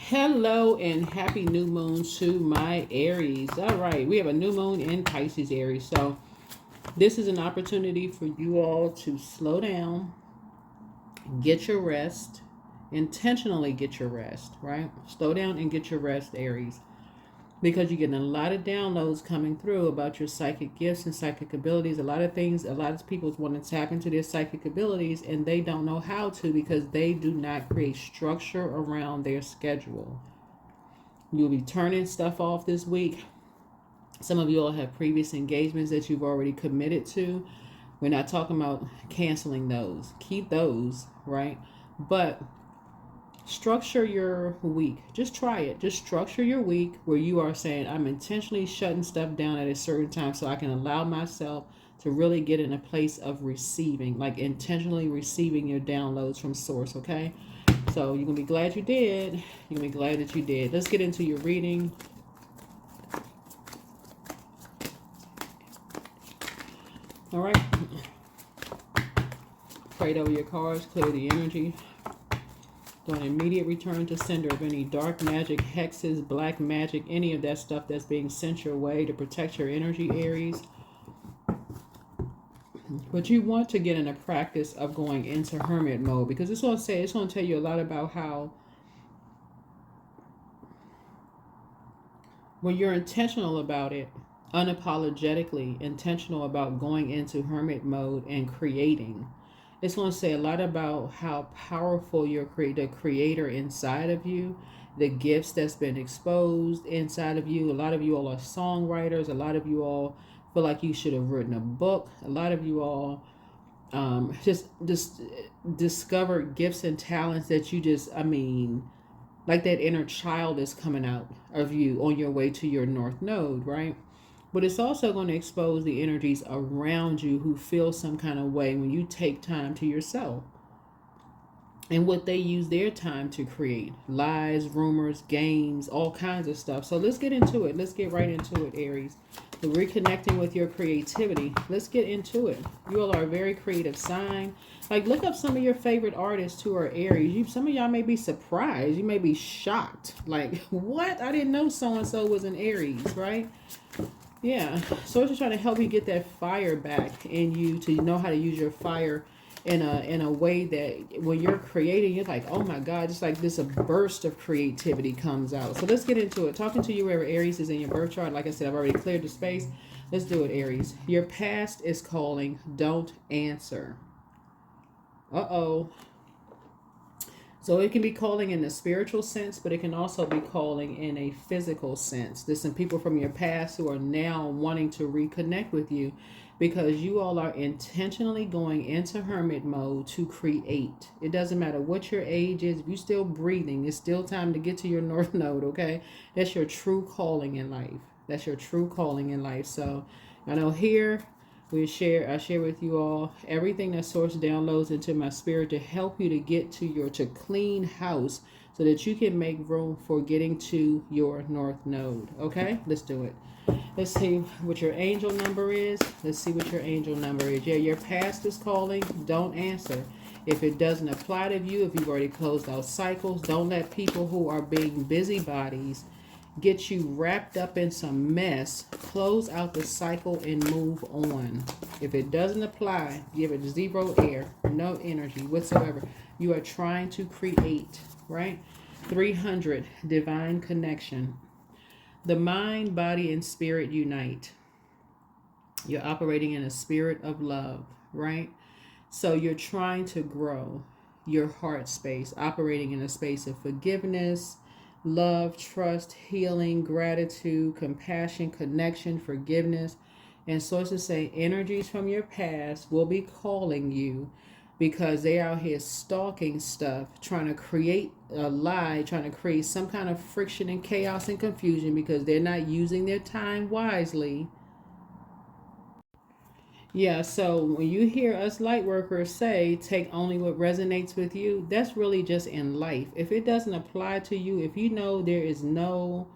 Hello and happy new moon to my Aries. All right, we have a new moon in Pisces, Aries. So this is an opportunity for you all to slow down, get your rest, intentionally get your rest, right? Slow down and get your rest, Aries, because you're getting a lot of downloads coming through about your psychic gifts and psychic abilities. A lot of things, a lot of people want to tap into their psychic abilities and they don't know how to because they do not create structure around their schedule. You'll be turning stuff off this week. Some of you all have previous engagements that you've already committed to. We're not talking about canceling those. Keep those, right? But structure your week. Just try it. Just structure your week where you are saying, I'm intentionally shutting stuff down at a certain time so I can allow myself to really get in a place of receiving, like intentionally receiving your downloads from source, okay? So you're going to be glad you did. You're going to be glad that you did. Let's get into your reading. All right. Prayed over your cards. Clear the energy. Do an immediate return to sender of any dark magic, hexes, black magic, any of that stuff that's being sent your way to protect your energy, Aries. But you want to get in a practice of going into hermit mode because it's going to tell you a lot about how when you're intentional about it, unapologetically intentional about going into hermit mode and creating, it's going to say a lot about how powerful the creator inside of you, the gifts that's been exposed inside of you. A lot of you all are songwriters. A lot of you all feel like you should have written a book. A lot of you all just discovered gifts and talents that you like that inner child is coming out of you on your way to your North Node, right? But it's also going to expose the energies around you who feel some kind of way when you take time to yourself and what they use their time to create. Lies, rumors, games, all kinds of stuff. So let's get into it. Let's get right into it, Aries. The reconnecting with your creativity. Let's get into it. You all are a very creative sign. Like, look up some of your favorite artists who are Aries. Some of y'all may be surprised. You may be shocked. Like, what? I didn't know so-and-so was an Aries, right? Yeah. So it's just trying to help you get that fire back in you to know how to use your fire in a way that when you're creating, you're like, oh my God, just like this, a burst of creativity comes out. So let's get into it. Talking to you wherever Aries is in your birth chart. Like I said, I've already cleared the space. Let's do it, Aries. Your past is calling. Don't answer. Uh-oh. So it can be calling in the spiritual sense, but it can also be calling in a physical sense. There's some people from your past who are now wanting to reconnect with you because you all are intentionally going into hermit mode to create. It doesn't matter what your age is. If you're still breathing, it's still time to get to your North Node, okay? That's your true calling in life. That's your true calling in life. So I know here I share with you all everything that source downloads into my spirit to help you to get to clean house so that you can make room for getting to your North Node. Okay, let's do it. Let's see what your angel number is. Let's see what your angel number is. Yeah, your past is calling. Don't answer. If it doesn't apply to you, if you've already closed out cycles, don't let people who are being busybodies get you wrapped up in some mess. Close out the cycle and move on. If it doesn't apply, give it zero air, no energy whatsoever. You are trying to create, right? 300, divine connection. The mind, body, and spirit unite. You're operating in a spirit of love, right? So you're trying to grow your heart space, operating in a space of forgiveness, love, trust, healing, gratitude, compassion, connection, forgiveness. And sources say energies from your past will be calling you because they out here stalking stuff, trying to create a lie, trying to create some kind of friction and chaos and confusion because they're not using their time wisely. Yeah, so when you hear us light workers say take only what resonates with you, that's really just in life. If it doesn't apply to you, if you know there is no,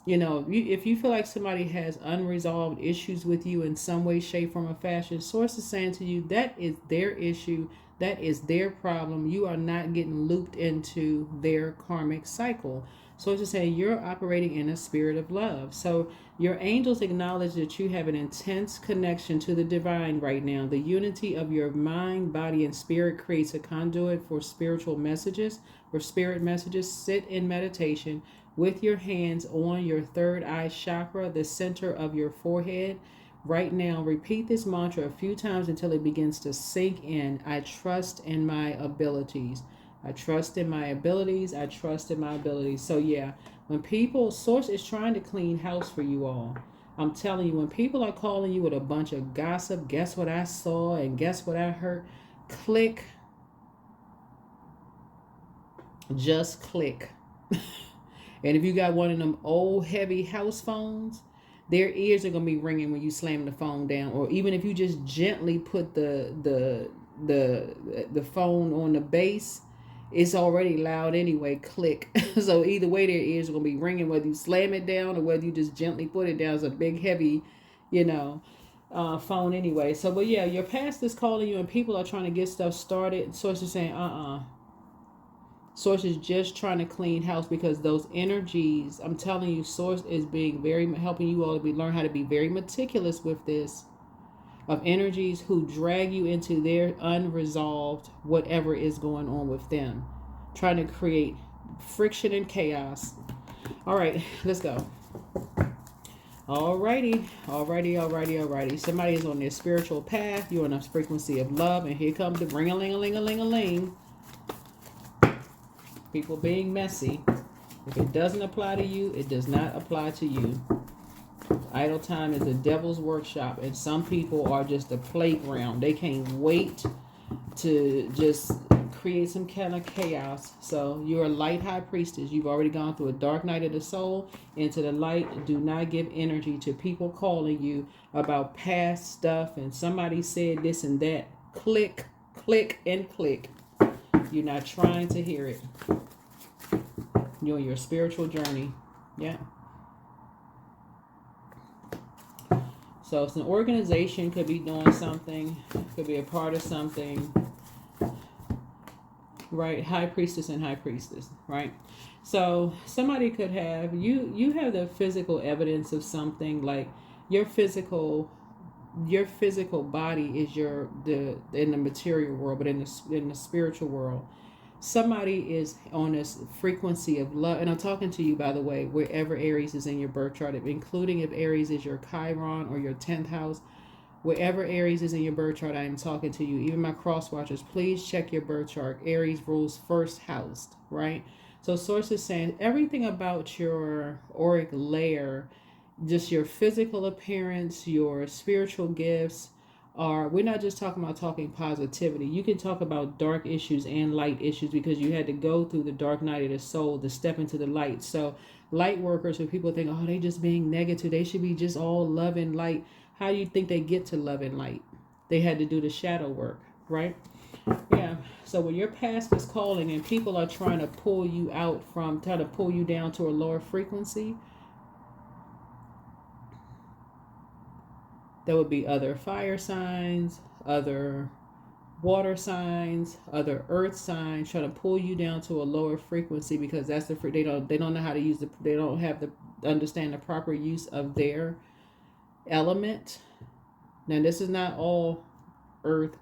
if you feel like somebody has unresolved issues with you in some way, shape, form, or fashion, source is saying to you that is their issue. That is their problem. You are not getting looped into their karmic cycle. So it's just saying you're operating in a spirit of love. So your angels acknowledge that you have an intense connection to the divine right now. The unity of your mind, body, and spirit creates a conduit for spiritual messages, for spirit messages. Sit in meditation with your hands on your third eye chakra, the center of your forehead. Right now, repeat this mantra a few times until it begins to sink in. I trust in my abilities. I trust in my abilities. I trust in my abilities. So yeah, when people, source is trying to clean house for you all. I'm telling you, when people are calling you with a bunch of gossip, guess what I saw and guess what I heard, click, just click. And if you got one of them old heavy house phones, their ears are gonna be ringing when you slam the phone down. Or even if you just gently put the phone on the base, it's already loud anyway. Click. So either way, their ears are gonna be ringing whether you slam it down or whether you just gently put it down. It's a big heavy, phone anyway. So, but yeah, your past is calling you, and people are trying to get stuff started. Source is saying, Source is just trying to clean house because those energies, I'm telling you, Source is being helping you all to learn how to be very meticulous with this, of energies who drag you into their unresolved whatever is going on with them, trying to create friction and chaos. All right, let's go. Alrighty. Somebody is on their spiritual path. You're on a frequency of love, and here comes the ring-a-ling-a-ling-a-ling-a-ling. People being messy. If it doesn't apply to you, it does not apply to you. Idle time is a devil's workshop, and some people are just a playground. They can't wait to just create some kind of chaos. So you're a light high priestess. You've already gone through a dark night of the soul into the light. Do not give energy to people calling you about past stuff and somebody said this and that. Click, click, and click. You're not trying to hear it. You're on your spiritual journey. Yeah. So it's an organization, could be doing something, could be a part of something. Right? High priestess and high priestess, right? So somebody could have, you have the physical evidence of something, like your physical body is in the material world, but in the spiritual world, somebody is on this frequency of love. And I'm talking to you, by the way, wherever Aries is in your birth chart, including if Aries is your Chiron or your 10th house, wherever Aries is in your birth chart, I am talking to you. Even my cross watchers, please check your birth chart. Aries rules first house, right? So source is saying everything about your auric layer, just your physical appearance, your spiritual gifts, we're not just talking positivity. You can talk about dark issues and light issues because you had to go through the dark night of the soul to step into the light. So light workers, when people think, oh, they just being negative, they should be just all love and light. How do you think they get to love and light? They had to do the shadow work, right? Yeah. So when your past is calling and people are trying to pull you down to a lower frequency, there would be other fire signs, other water signs, other earth signs trying to pull you down to a lower frequency because that's they don't know how to use they don't have the understand the proper use of their element. Now this is not all earth,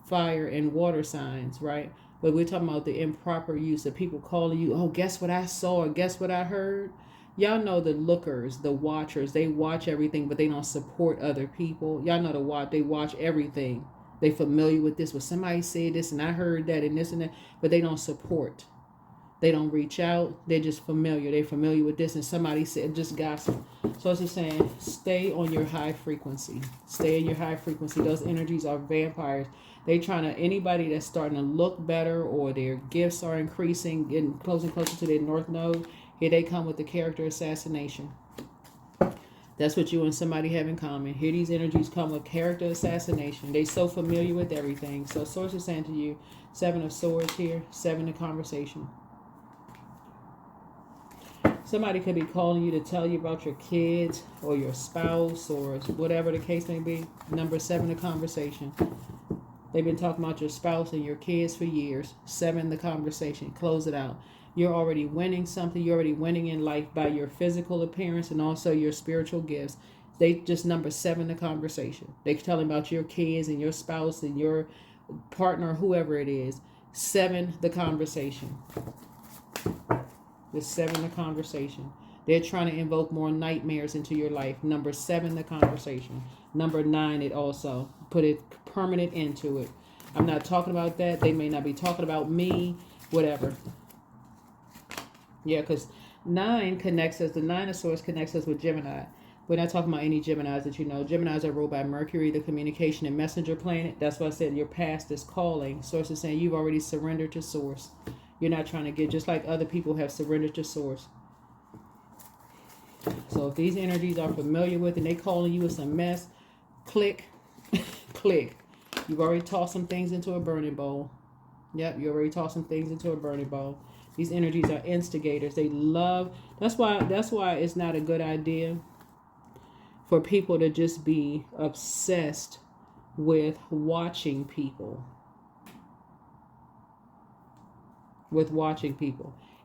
fire, and water signs, right? But we're talking about the improper use of people calling you, oh, guess what I saw or guess what I heard. Y'all know the lookers, the watchers, they watch everything, but they don't support other people. Y'all know they watch everything. They familiar with this, but somebody said this and I heard that and this and that, but they don't support. They don't reach out. They're just familiar. They're familiar with this and somebody said, just gossip. So it's just saying, stay on your high frequency. Stay in your high frequency. Those energies are vampires. They trying to, anybody that's starting to look better or their gifts are increasing, getting closer and closer to their north node, here they come with the character assassination. That's what you and somebody have in common. Here these energies come with character assassination. They so familiar with everything. So source is saying to you, 7 of Swords here, 7 of conversation. Somebody could be calling you to tell you about your kids or your spouse or whatever the case may be. Number 7 of conversation. They've been talking about your spouse and your kids for years. 7, the conversation. Close it out. You're already winning something. You're already winning in life by your physical appearance and also your spiritual gifts. They just number 7, the conversation. They're telling about your kids and your spouse and your partner, whoever it is. 7, the conversation. The 7, the conversation. They're trying to invoke more nightmares into your life. Number 7, the conversation. Number 9, it also put it permanent into it. I'm not talking about that. They may not be talking about me, whatever. Yeah, because 9 connects us. The 9 of Swords connects us with Gemini. We're not talking about any Geminis that you know. Geminis are ruled by Mercury, the communication and messenger planet. That's why I said your past is calling. Source is saying you've already surrendered to Source. You're not trying to get, just like other people have surrendered to Source. So if these energies are familiar with and they calling you with some mess, click, click. You've already tossed some things into a burning bowl. Yep, you already tossed some things into a burning bowl. These energies are instigators. They love, that's why it's not a good idea for people to just be obsessed with watching people.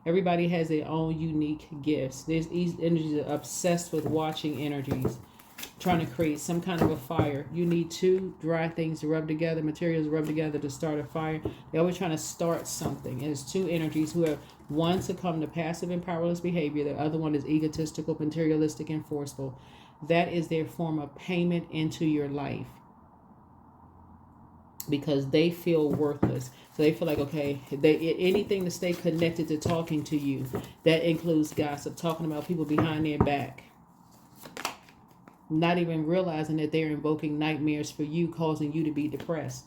Everybody has their own unique gifts. These energies are obsessed with watching energies, trying to create some kind of a fire. You need 2 dry things to rub together, materials rub together to start a fire. They're always trying to start something. And it's 2 energies who have one succumb to passive and powerless behavior. The other one is egotistical, materialistic, and forceful. That is their form of payment into your life. Because they feel worthless. So they feel like, okay, anything to stay connected to talking to you. That includes gossip, talking about people behind their back. Not even realizing that they're invoking nightmares for you, causing you to be depressed.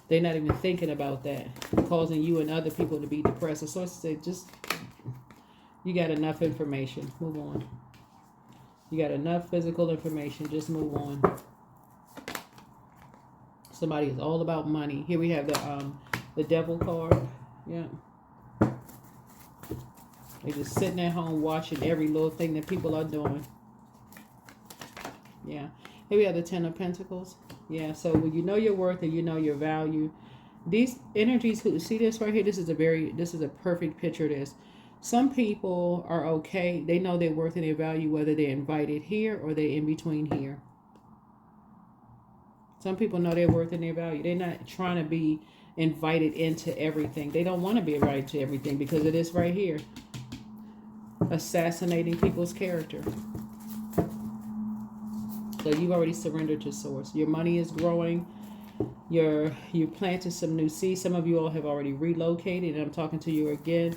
They're not even thinking about that, causing you and other people to be depressed. The source said, just, you got enough information. Move on. You got enough physical information. Just move on. Somebody is all about money. Here we have the devil card. Yeah. They're just sitting at home watching every little thing that people are doing. Yeah. Here we have the 10 of Pentacles. Yeah. So when you know your worth and you know your value, these energies, who see this right here, this is a perfect picture of this. Some people are okay. They know their worth and their value, whether they're invited here or they're in between here. Some people know their worth and their value. They're not trying to be invited into everything. They don't want to be invited to everything because of this right here. Assassinating people's character. So you've already surrendered to Source. Your money is growing. You're planting some new seeds. Some of you all have already relocated. And I'm talking to you again.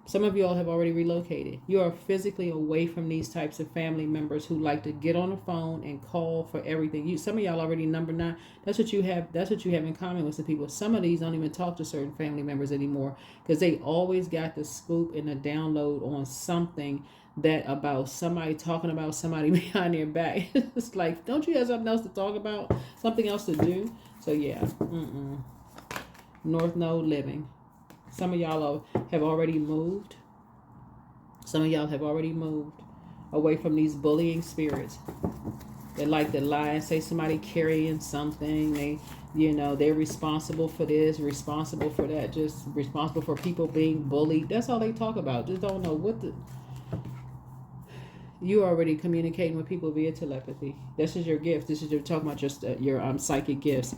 Some of you all have already relocated. You are physically away from these types of family members who like to get on the phone and call for everything. Some of y'all already number 9. That's what you have in common with some people. Some of these don't even talk to certain family members anymore because they always got the scoop and the download on something that about somebody talking about somebody behind their back. It's like, don't you have something else to talk about? Something else to do? So yeah. North Node living. Some of y'all have already moved. Some of y'all have already moved away from these bullying spirits. They like to lie and say somebody carrying something. They're responsible for this, responsible for that, just responsible for people being bullied. That's all they talk about. Just don't know what the... You're already communicating with people via telepathy. This is your gift. This is talking about just your psychic gifts.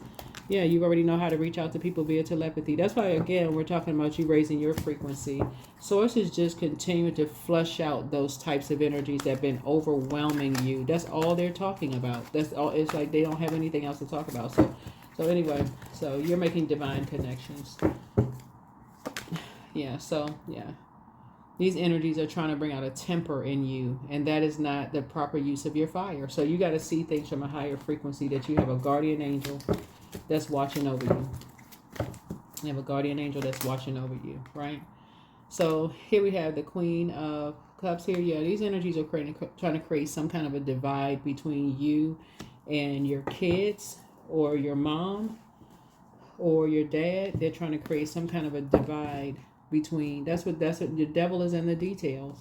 Yeah, you already know how to reach out to people via telepathy. That's why, again, we're talking about you raising your frequency. Source is just continuing to flush out those types of energies that have been overwhelming you. That's all they're talking about. That's all. It's like they don't have anything else to talk about. So anyway, so you're making divine connections. Yeah, so, yeah. These energies are trying to bring out a temper in you, and that is not the proper use of your fire. So you got to see things from a higher frequency, that you have a guardian angel that's watching over you. You have a guardian angel that's watching over you, right? So here we have the Queen of Cups here. Yeah, these energies are trying to create some kind of a divide between you and your kids or your mom or your dad. They're trying to create some kind of a divide between, that's what the devil is in the details.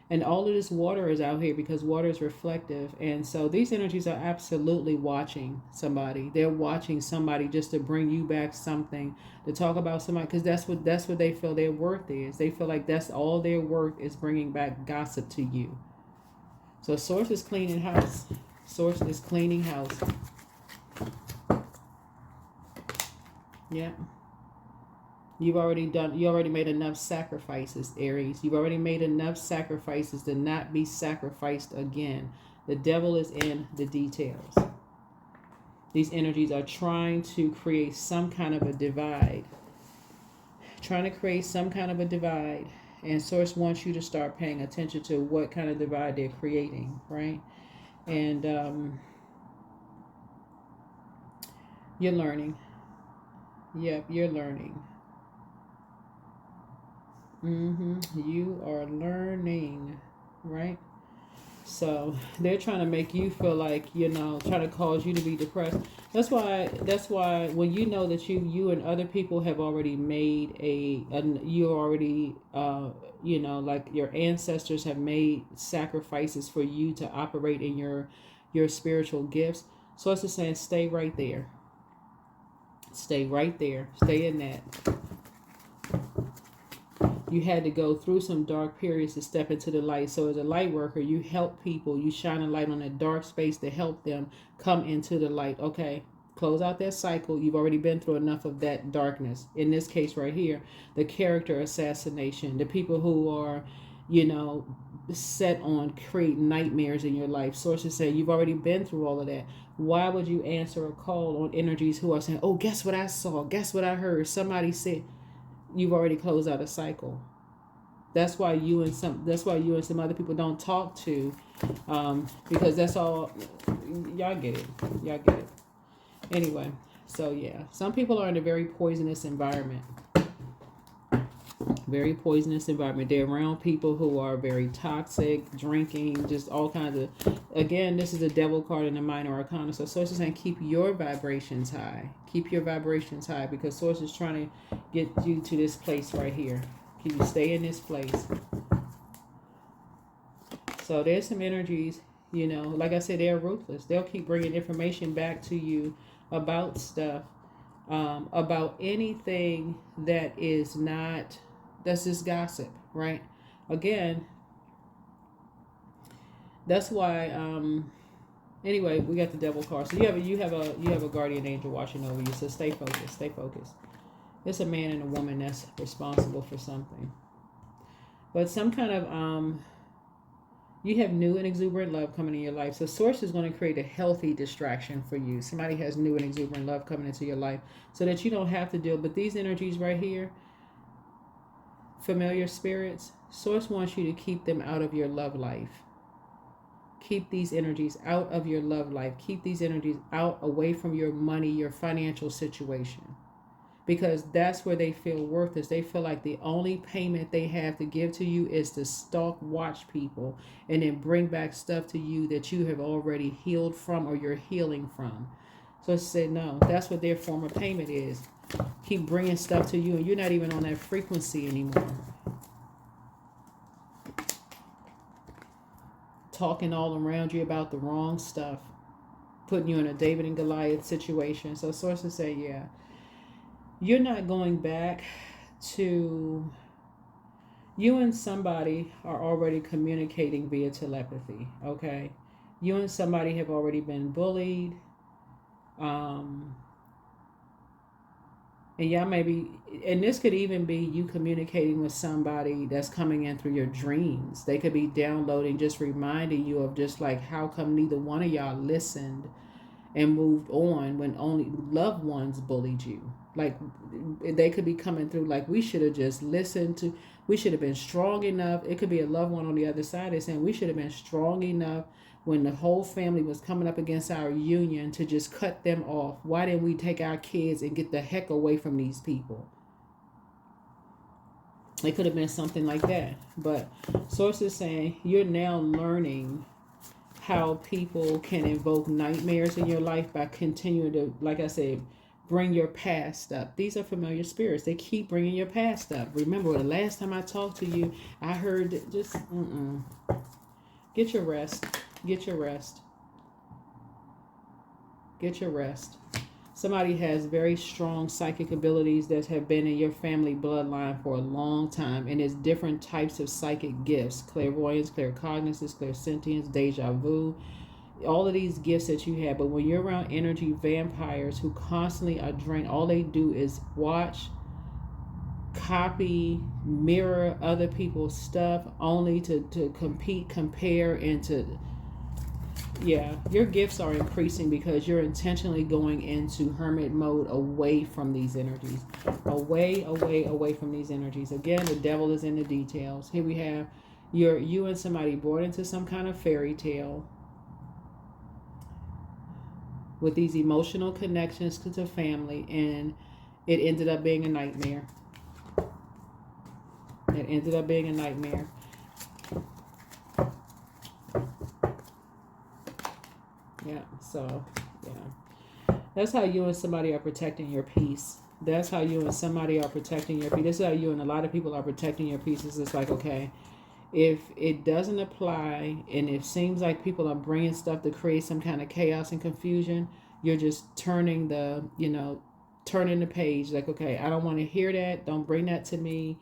And all of this water is out here because water is reflective. And so these energies are absolutely watching somebody. They're watching somebody just to bring you back something, to talk about somebody, because that's what they feel their worth is. They feel like that's all their worth is, bringing back gossip to you. So Source is cleaning house. Source is cleaning house. Yeah. You already made enough sacrifices, Aries. You've already made enough sacrifices to not be sacrificed again. The devil is in the details. These energies are trying to create some kind of a divide. Trying to create some kind of a divide. And Source wants you to start paying attention to what kind of divide they're creating, right? And you're learning. Yep, you're learning. You are learning, right? So they're trying to make you feel like, trying to cause you to be depressed. That's why when you know that you and other people have already made you already, like your ancestors have made sacrifices for you to operate in your spiritual gifts. So it's just saying, stay right there. Stay right there. Stay in that. You had to go through some dark periods to step into the light. So as a light worker, you help people. You shine a light on a dark space to help them come into the light. Okay, close out that cycle. You've already been through enough of that darkness. In this case right here, the character assassination, the people who are, set on creating nightmares in your life. Sources say you've already been through all of that. Why would you answer a call on energies who are saying, oh, guess what I saw? Guess what I heard? Somebody said. You've already closed out a cycle. That's why you and some other people don't talk to, because that's all. Y'all get it. Anyway, so yeah, some people are in a very poisonous environment. Very poisonous environment. They're around people who are very toxic, drinking, just all kinds of. Again, this is the devil card in the minor arcana. So Source is saying keep your vibrations high. Keep your vibrations high, because Source is trying to get you to this place right here. Can you stay in this place? So there's some energies, like I said, they're ruthless. They'll keep bringing information back to you about stuff, about anything that is not. That's just gossip, right? Again, that's why. Anyway, we got the devil card. So you have a guardian angel watching over you. So stay focused. Stay focused. It's a man and a woman that's responsible for something. But some kind of you have new and exuberant love coming in your life. So Source is going to create a healthy distraction for you. Somebody has new and exuberant love coming into your life, so that you don't have to deal with these energies right here. Familiar spirits, Source wants you to keep them out of your love life. Keep these energies out of your love life. Keep these energies away from your money, your financial situation. Because that's where they feel worthless. They feel like the only payment they have to give to you is to stalk, watch people, and then bring back stuff to you that you have already healed from or you're healing from. So I said, no, that's what their form of payment is. Keep bringing stuff to you, and you're not even on that frequency anymore. Talking all around you about the wrong stuff, putting you in a David and Goliath situation. So sources say, yeah, you're not going back to. You and somebody are already communicating via telepathy, okay? You and somebody have already been bullied. And y'all maybe, and this could even be you communicating with somebody that's coming in through your dreams. They could be downloading, just reminding you of just like, how come neither one of y'all listened and moved on when only loved ones bullied you? Like, they could be coming through like, we should have just listened to, we should have been strong enough. It could be a loved one on the other side that's saying we should have been strong enough when the whole family was coming up against our union to just cut them off. Why didn't we take our kids and get the heck away from these people? It could have been something like that. But sources saying you're now learning how people can invoke nightmares in your life by continuing to, like I said, bring your past up. These are familiar spirits. They keep bringing your past up. Remember, the last time I talked to you, I heard that just, get your rest. Get your rest. Get your rest. Somebody has very strong psychic abilities that have been in your family bloodline for a long time, and it's different types of psychic gifts: clairvoyance, claircognizance, clairsentience, deja vu, all of these gifts that you have. But when you're around energy vampires who constantly are drained, all they do is watch, copy, mirror other people's stuff, only to compete, compare, and to, yeah, your gifts are increasing because you're intentionally going into hermit mode, away from these energies. Away from these energies. Again, the devil is in the details. Here we have you and somebody born into some kind of fairy tale with these emotional connections to family, and it ended up being a nightmare. It ended up being a nightmare. Yeah, so, yeah. That's how you and somebody are protecting your peace. That's how you and somebody are protecting your peace. This is how you and a lot of people are protecting your peace. It's like, okay, if it doesn't apply, and it seems like people are bringing stuff to create some kind of chaos and confusion, you're just turning the page. Like, okay, I don't want to hear that. Don't bring that to me.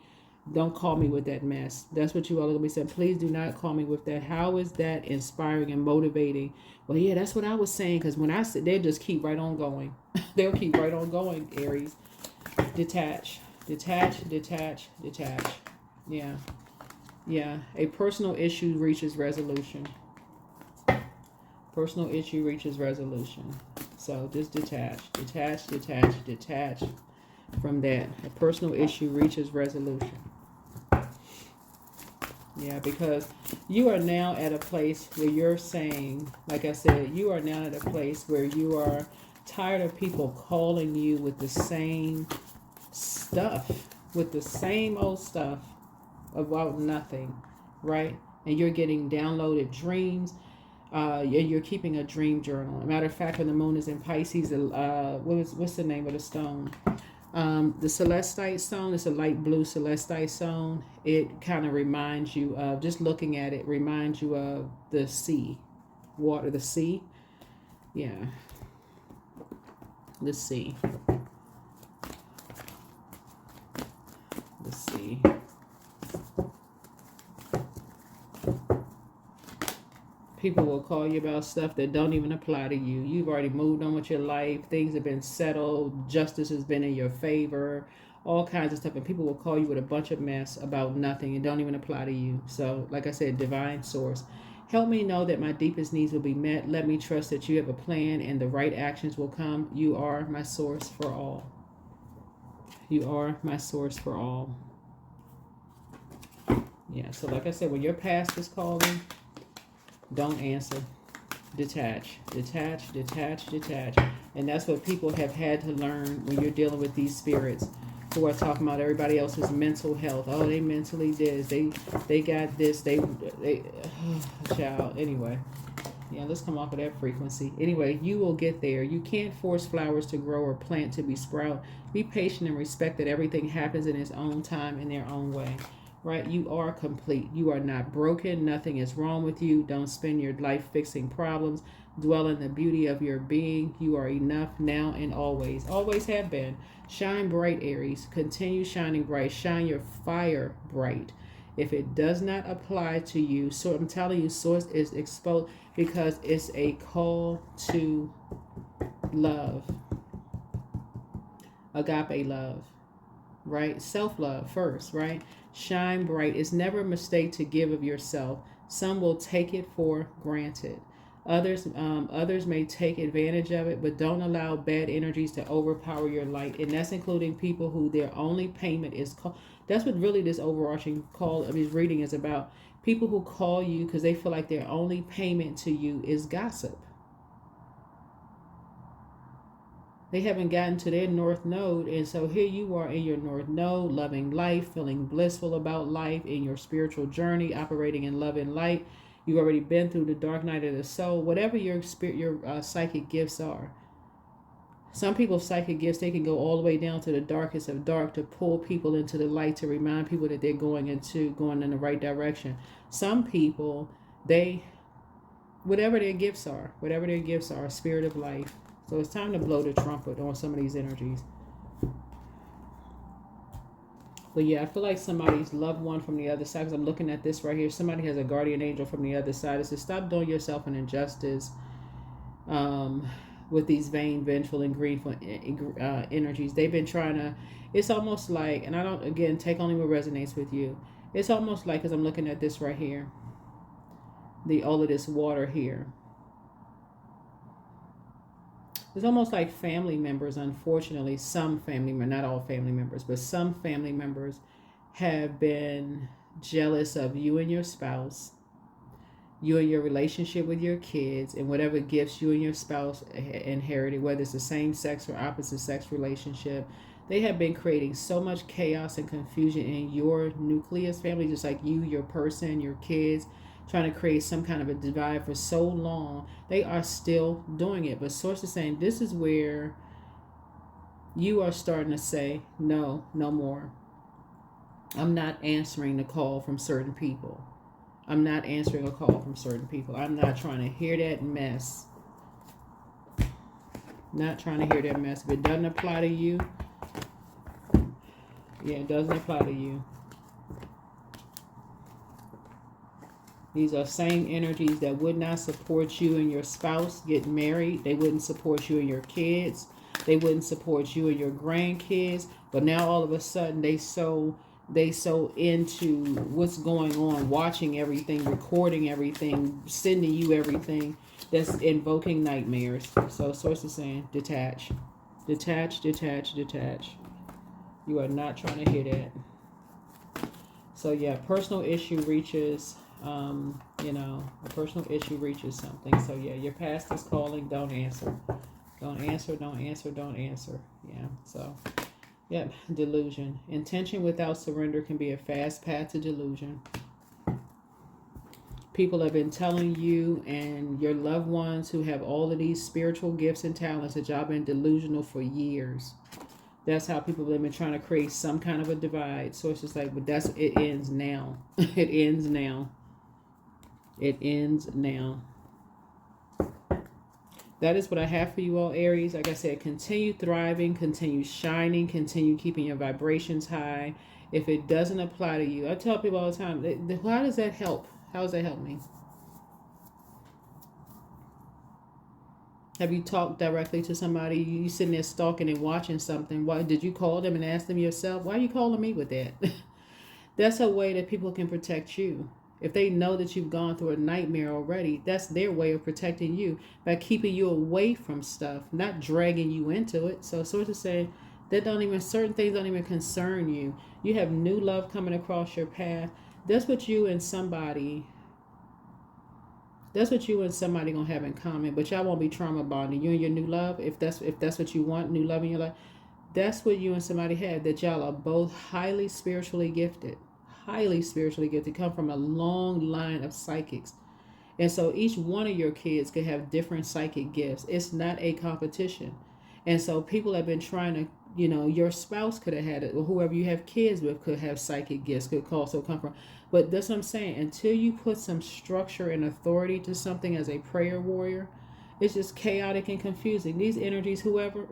Don't call me with that mess. That's what you all are going to be saying. Please do not call me with that. How is that inspiring and motivating? Well, yeah, that's what I was saying. Because when I said, they'll just keep right on going. They'll keep right on going, Aries. Detach. Detach, detach, detach. Yeah. Yeah. A personal issue reaches resolution. Personal issue reaches resolution. So just detach. Detach, detach, detach from that. A personal issue reaches resolution. Yeah, because you are now at a place where you're saying, like I said, you are now at a place where you are tired of people calling you with the same stuff, with the same old stuff about nothing, right? And you're getting downloaded dreams. You're keeping a dream journal. As a matter of fact, when the moon is in Pisces, what's the name of the stone? The celestite stone is a light blue celestite stone. It kind of reminds you of, just looking at it, reminds you of the sea, water, the sea. Yeah, the sea. The sea. People will call you about stuff that don't even apply to you. You've already moved on with your life. Things have been settled. Justice has been in your favor. All kinds of stuff. And people will call you with a bunch of mess about nothing and don't even apply to you. So, like I said, divine source. Help me know that my deepest needs will be met. Let me trust that you have a plan and the right actions will come. You are my source for all. You are my source for all. Yeah, so like I said, when your past is calling, don't answer. Detach, detach, detach, detach. And that's what people have had to learn when you're dealing with these spirits who are talking about everybody else's mental health. Oh, they mentally this. They got this. They child. Anyway. Yeah, let's come off of that frequency. Anyway, you will get there. You can't force flowers to grow or plant to be sprout. Be patient and respect that everything happens in its own time, in their own way. Right? You are complete. You are not broken. Nothing is wrong with you. Don't spend your life fixing problems. Dwell in the beauty of your being. You are enough now and always. Always have been. Shine bright, Aries. Continue shining bright. Shine your fire bright. If it does not apply to you, so I'm telling you, source is exposed because it's a call to love. Agape love. Right? Self-love first, right? Shine bright. It's never a mistake to give of yourself. Some will take it for granted. Others may take advantage of it, but don't allow bad energies to overpower your light. And that's including people who their only payment is call. That's what really this overarching call of his reading is about. People who call you because they feel like their only payment to you is gossip. They haven't gotten to their North Node, and so here you are in your North Node, loving life, feeling blissful about life, in your spiritual journey, operating in love and light. You've already been through the dark night of the soul, whatever your spirit, your psychic gifts are. Some people's psychic gifts, they can go all the way down to the darkest of dark to pull people into the light, to remind people that they're going in the right direction. Some people, they, whatever their gifts are, spirit of life. So it's time to blow the trumpet on some of these energies. But yeah, I feel like somebody's loved one from the other side, because I'm looking at this right here. Somebody has a guardian angel from the other side. It says, stop doing yourself an injustice. With these vain, vengeful, and grieveful energies. They've been trying to, it's almost like, and I don't, again, take only what resonates with you. It's almost like, because I'm looking at this right here, all of this water here. It's almost like family members, unfortunately, some family members, not all family members, but some family members have been jealous of you and your spouse, you and your relationship with your kids, and whatever gifts you and your spouse inherited, whether it's the same sex or opposite sex relationship. They have been creating so much chaos and confusion in your nucleus family, just like you, your person, your kids, trying to create some kind of a divide for so long. They are still doing it. But Source is saying this is where you are starting to say, no, no more. I'm not answering the call from certain people. I'm not answering a call from certain people. I'm not trying to hear that mess. Not trying to hear that mess. If it doesn't apply to you, yeah, it doesn't apply to you. These are same energies that would not support you and your spouse getting married. They wouldn't support you and your kids. They wouldn't support you and your grandkids. But now all of a sudden they so into what's going on, watching everything, recording everything, sending you everything, that's invoking nightmares. So Source is saying, detach. Detach, detach, detach. You are not trying to hear that. So yeah, personal issue reaches, a personal issue reaches something. So yeah, your past is calling, don't answer. Don't answer, don't answer, don't answer. Yeah, so... Yep, delusion. Intention without surrender can be a fast path to delusion. People have been telling you and your loved ones who have all of these spiritual gifts and talents that y'all been delusional for years. That's how people have been trying to create some kind of a divide. So it's just like, but it ends now. It ends now. It ends now. That is what I have for you all, Aries. Like I said, continue thriving, continue shining, continue keeping your vibrations high. If it doesn't apply to you, I tell people all the time, how does that help? How does that help me? Have you talked directly to somebody? You sitting there stalking and watching something. Why did you call them and ask them yourself? Why are you calling me with that? That's a way that people can protect you. If they know that you've gone through a nightmare already, that's their way of protecting you by keeping you away from stuff, not dragging you into it. So sort of say that certain things don't even concern you. You have new love coming across your path. That's what you and somebody gonna have in common. But y'all won't be trauma bonding. You and your new love, if that's what you want, new love in your life, that's what you and somebody have. That y'all are both highly spiritually gifted. Highly spiritually gifted, come from a long line of psychics. And so each one of your kids could have different psychic gifts. It's not a competition. And so people have been trying to, your spouse could have had it, or whoever you have kids with could have psychic gifts, could also come from. But that's what I'm saying. Until you put some structure and authority to something as a prayer warrior, it's just chaotic and confusing. These energies, whoever...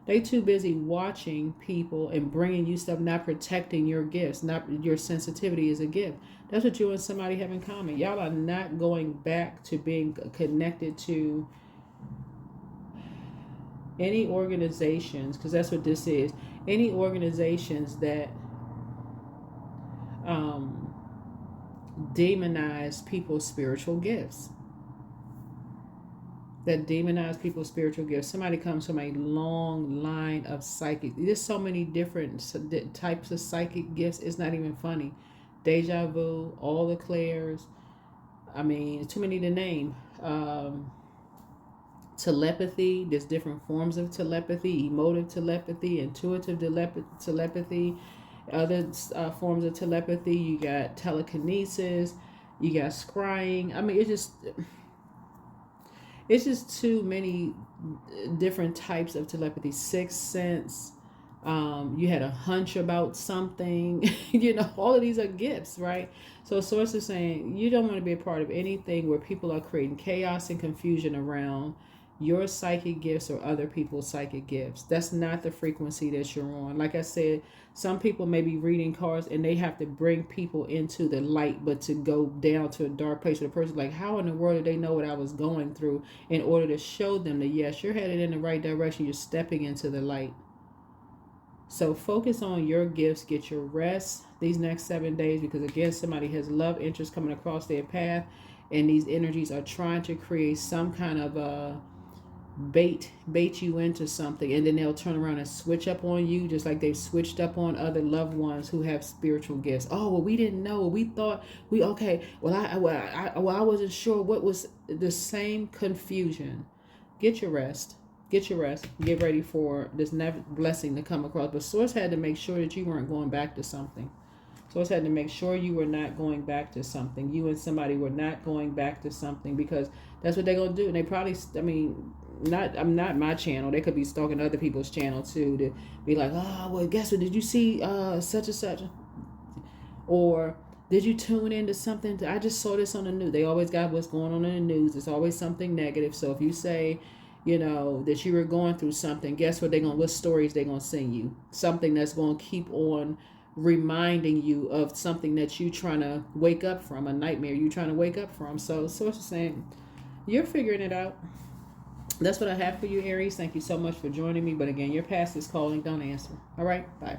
They too busy watching people and bringing you stuff, not protecting your gifts, not your sensitivity is a gift. That's what you and somebody have in common. Y'all are not going back to being connected to any organizations, because that's what this is. Any organizations that demonize people's spiritual gifts. That demonize people's spiritual gifts. Somebody comes from a long line of psychic. There's so many different types of psychic gifts. It's not even funny. Deja vu, all the clairs. I mean, too many to name. Telepathy. There's different forms of telepathy. Emotive telepathy, intuitive telepathy. Other forms of telepathy. You got telekinesis. You got scrying. I mean, It's just too many different types of telepathy. Sixth sense. You had a hunch about something. All of these are gifts, right? So source is saying you don't want to be a part of anything where people are creating chaos and confusion around your psychic gifts or other people's psychic gifts. That's not the frequency that you're on. Like I said, some people may be reading cards and they have to bring people into the light, but to go down to a dark place with a person, like, how in the world did they know what I was going through, in order to show them that yes, you're headed in the right direction, you're stepping into the light. So focus on your gifts, get your rest these next 7 days, because again, somebody has love interest coming across their path, and these energies are trying to create some kind of bait you into something, and then they'll turn around and switch up on you, just like they've switched up on other loved ones who have spiritual gifts. Oh, well, we didn't know. We thought I wasn't sure. What was the same confusion? Get your rest. Get your rest. Get ready for this blessing to come across. But Source had to make sure that you weren't going back to something. Source had to make sure you were not going back to something. You and somebody were not going back to something, because that's what they're going to do. And they probably, I'm not my channel. They could be stalking other people's channel too, to be like, oh, well, guess what? Did you see such and such? Or did you tune into something? I just saw this on the news. They always got what's going on in the news. It's always something negative. So if you say, that you were going through something, guess what stories they're going to send you? Something that's going to keep on reminding you of something that you trying to wake up from, a nightmare you trying to wake up from. So Source is saying, you're figuring it out. That's what I have for you, Aries. Thank you so much for joining me. But again, your past is calling. Don't answer. All right. Bye.